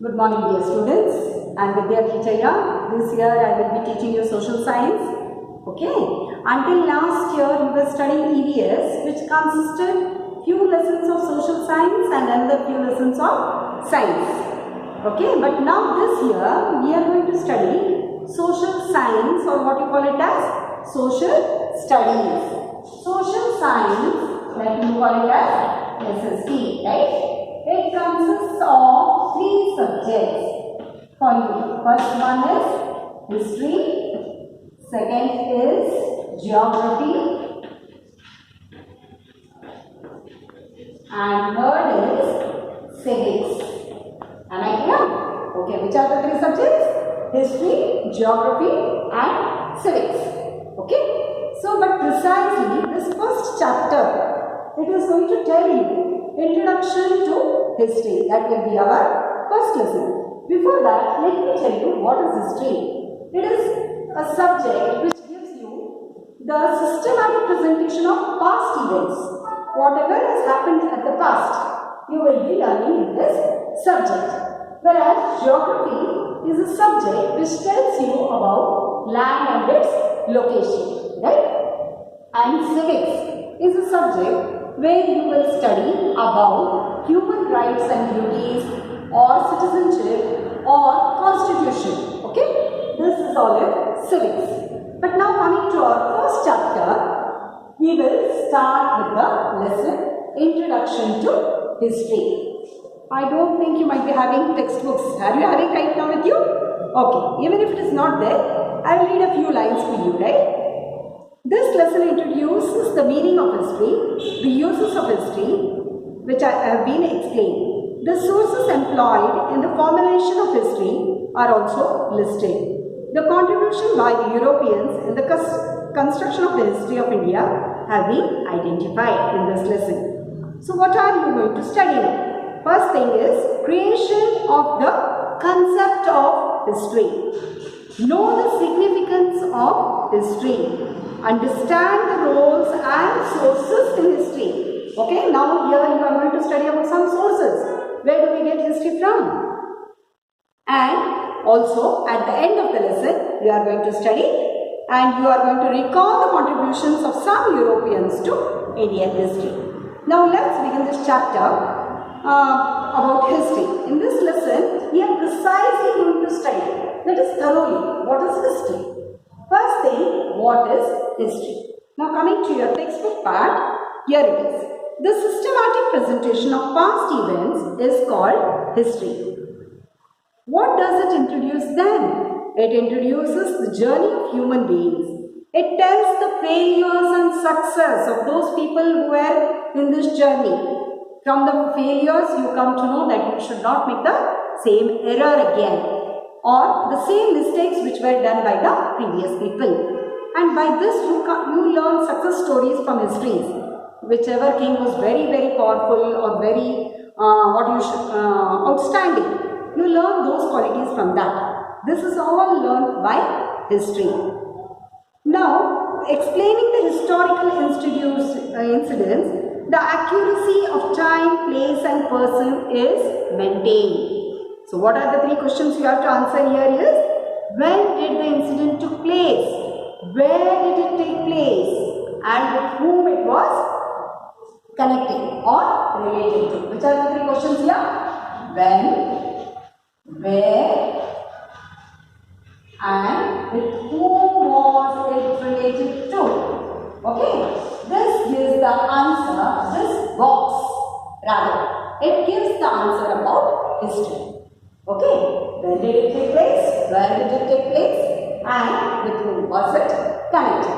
Good morning, dear students. I am Vidya Kichaya. This year I will be teaching you social science. Okay. Until last year you were studying EVS, which consisted few lessons of social science and another few lessons of science. Okay. But now this year we are going to study social science, or what you call it as social studies. Social science, like you call it as SST, right? It consists of three subjects for you. First one is history, second is geography, and third is civics. Am I clear? Okay, which are the three subjects? History, geography, and civics. Okay? So, but precisely this first chapter, it is going to tell you Introduction to History. That will be our first lesson. Before that, let me tell you what is history. It is a subject which gives you the systematic presentation of past events. Whatever has happened at the past, you will be learning in this subject. Whereas geography is a subject which tells you about land and its location, right? And civics is a subject where you will study about human rights and duties, or citizenship, or constitution. Okay? This is all in civics. But now coming to our first chapter, we will start with the lesson Introduction to History. I don't think you might be having textbooks. Are you having right now with you? Okay. Even if it is not there, I will read a few lines for you, right? This lesson introduces the meaning of history, the uses of history, which have been explained. The sources employed in the formulation of history are also listed. The contribution by the Europeans in the construction of the history of India have been identified in this lesson. So what are you going to study now? First thing is creation of the concept of history. Know the significance of history. Understand the roles and sources in history. Okay, now here you are going to study about some sources. Where do we get history from? And also at the end of the lesson, you are going to study and you are going to recall the contributions of some Europeans to Indian history. Now let's begin this chapter about history. In this lesson, we are precisely going to study, that is thoroughly, what is history. First thing, what is history? Now coming to your textbook part, here it is. The systematic presentation of past events is called history. What does it introduce then? It introduces the journey of human beings. It tells the failures and success of those people who were in this journey. From the failures, you come to know that you should not make the same error again, or the same mistakes which were done by the previous people. And by this you learn success stories from histories. Whichever king was very, very powerful or very outstanding, you learn those qualities from that. This is all learned by history. Now, explaining the historical incidents, the accuracy of time, place and person is maintained. So what are the three questions you have to answer here is, when did the incident took place? Where did it take place? And with whom it was connecting or related to? Which are the three questions here? When, where, and with whom was it related to? Okay, this gives the answer, this box rather, it gives the answer about history. Okay, when did it take place? Where did it take place? And with whom was it connected?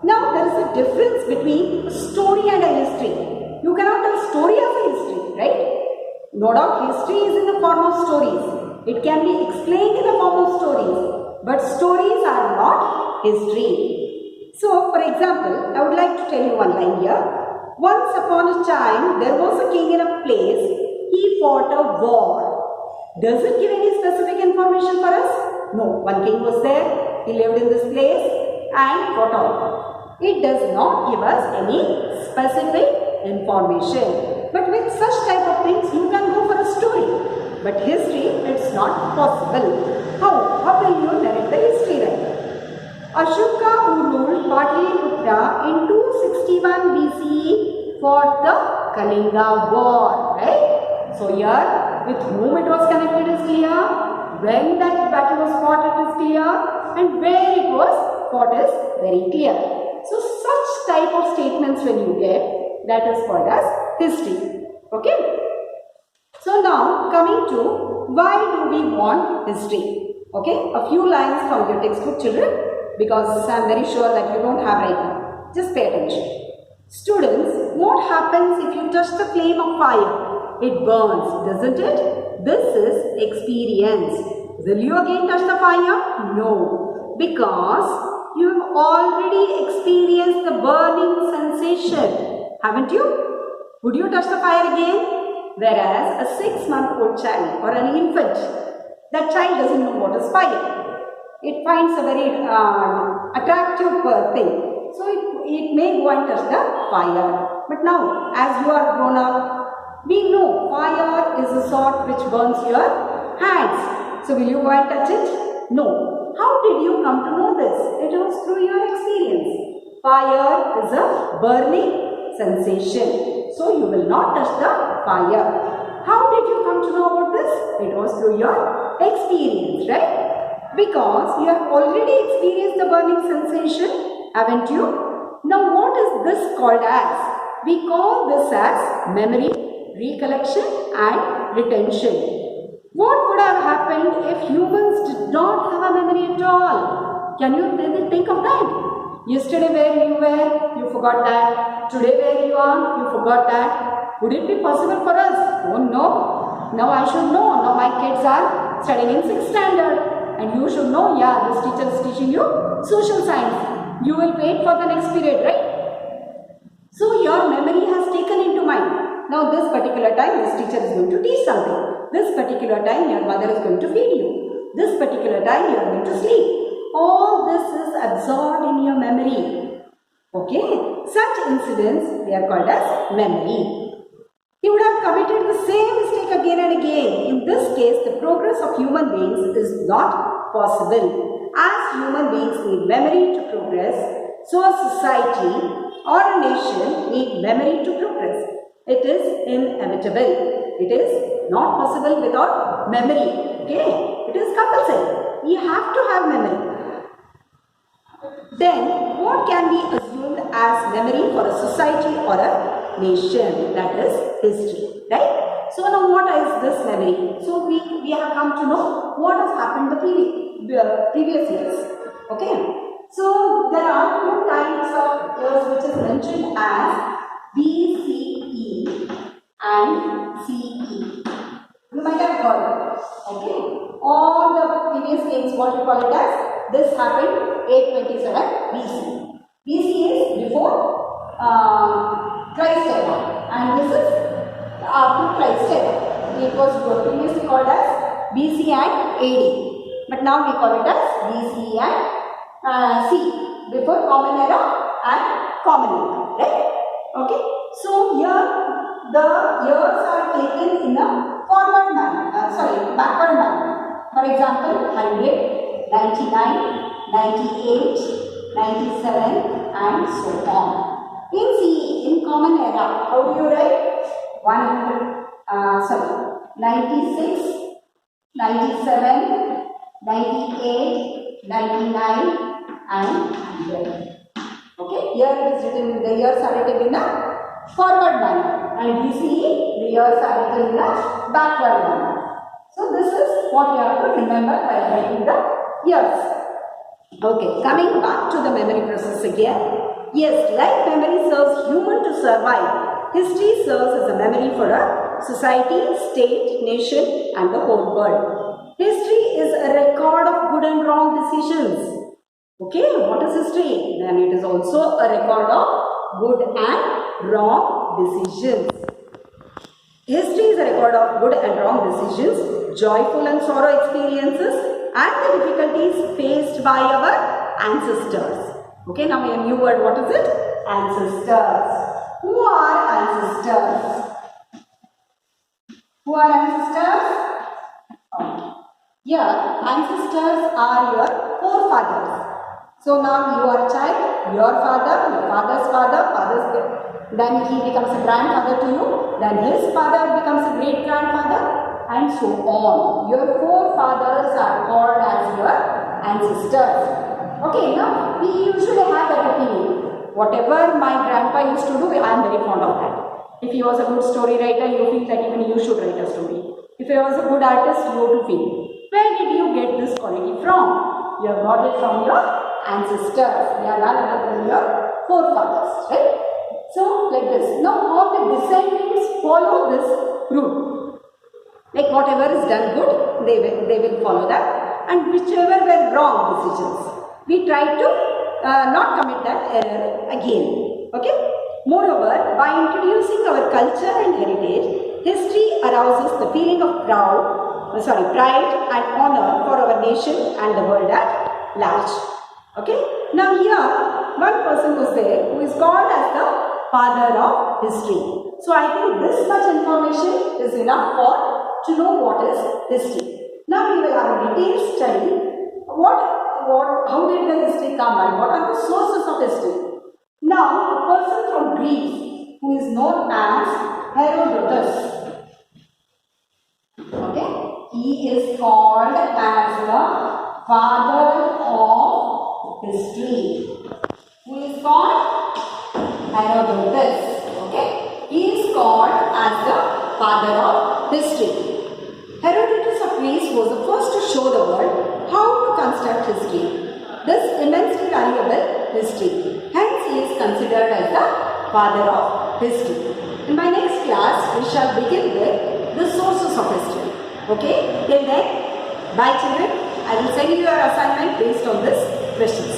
Now there is a difference between a story and a history. You cannot tell story as a history, right? No doubt history is in the form of stories. It can be explained in the form of stories. But stories are not history. So for example, I would like to tell you one line here. Once upon a time, there was a king in a place. He fought a war. Does it give any specific information for us? No. One king was there, he lived in this place and fought on. It does not give us any specific information. But with such type of things, you can go for a story. But history, it's not possible. How will you narrate the history, right? Ashoka, who ruled Pataliputra in 261 BCE for the Kalinga War, right? So here, with whom it was connected is clear, when that battle was fought it is clear, and where it was fought is very clear. So such type of statements when you get, that is called as history. Okay. So now coming to why do we want history? Okay. A few lines from your textbook, children, because I am very sure that you don't have right now. Just pay attention. Students, what happens if you touch the flame of fire? It burns, doesn't it? This is experience. Will you again touch the fire? No. Because you have already experienced the burning sensation. Haven't you? Would you touch the fire again? Whereas a 6-month-old child or an infant, that child doesn't know what is fire. It finds a very attractive thing. So it may go and touch the fire. But now, as you are grown up, we know fire is a sort which burns your hands. So will you go and touch it? No. How did you come to know this? It was through your experience. Fire is a burning sensation. So you will not touch the fire. How did you come to know about this? It was through your experience, right? Because you have already experienced the burning sensation, haven't you? Now what is this called as? We call this as memory, recollection and retention. What would have happened if humans did not have a memory at all? Can you really think of that? Yesterday where you were, you forgot that. Today where you are, you forgot that. Would it be possible for us? Oh no. Now I should know. Now my kids are studying in 6th standard. And you should know, yeah, this teacher is teaching you social science. You will wait for the next period, right? So your memory has taken into mind. Now this particular time, this teacher is going to teach something. This particular time, your mother is going to feed you. This particular time, you are going to sleep. All this is absorbed in your memory. Okay? Such incidents, they are called as memory. He would have committed the same mistake again and again. In this case, the progress of human beings is not possible. As human beings need memory to progress, so a society or a nation need memory to progress. It is inevitable. It is not possible without memory. Okay? It is compulsory. You have to have memory. Then, what can be assumed as memory for a society or a nation? That is history, right? So now what is this memory? So we have come to know what has happened the previous years. Okay? So there are 2 types of years which is mentioned as BCE and CE. You might have heard it. Okay? All the previous names, what we call it as, this happened 827 BC. BC is before Christ era, and this is after Christ era. It was previously called as BC and AD, but now we call it as BC and C, before Common Era and Common Era, right? Okay. So here the years are taken in a forward manner, backward manner. For example, 100, 99, 98, 97 and so on. In CE, in Common Era, how do you write? 96, 97, 98, 99 and 100. Okay, here it is written, the years are written in a forward manner, and BCE, the years are written in a backward manner. So this is what you have to remember by writing the years. Okay, coming back to the memory process again. Yes, like memory serves human to survive, history serves as a memory for a society, state, nation and the whole world. History is a record of good and wrong decisions. Okay, what is history? Then it is also a record of good and wrong decisions. History is a record of good and wrong decisions, joyful and sorrow experiences, and the difficulties faced by our ancestors. Okay, now a new word, what is it? Ancestors. Who are ancestors? Who are ancestors? Here, ancestors are your forefathers. So now you are a child, your father, your father's father, then he becomes a grandfather to you, then his father becomes a great grandfather, and so on. Your forefathers are called as your ancestors. Okay, now we usually have that opinion. Whatever my grandpa used to do, I am very fond of that. If he was a good story writer, you feel that even you should write a story. If he was a good artist, you to feel. Where did you get this quality from? You have got it from your ancestors. They are none other than your forefathers, right? So, like this. Now, all the descendants follow this rule. Like whatever is done good, they will follow that. And whichever were wrong decisions, we try to not commit that error again. Okay? Moreover, by introducing our culture and heritage, history arouses the feeling of pride and honor for our nation and the world at large. Okay? Now here, one person was there who is called as the father of history. So I think this much information is enough to know what is history. Now we will have a detailed study how did the history come and what are the sources of history. Now, a person from Greece who is known as Herodotus. Okay? He is called as the father of history. Who is called? Herodotus. Okay? He is called as the father of history. Herodotus of Greece was the first to show the world how to construct history. This immensely valuable history. Hence, he is considered as the father of history. In my next class, we shall begin with the sources of history. Okay? Till then, bye children. I will send you your assignment based on this questions.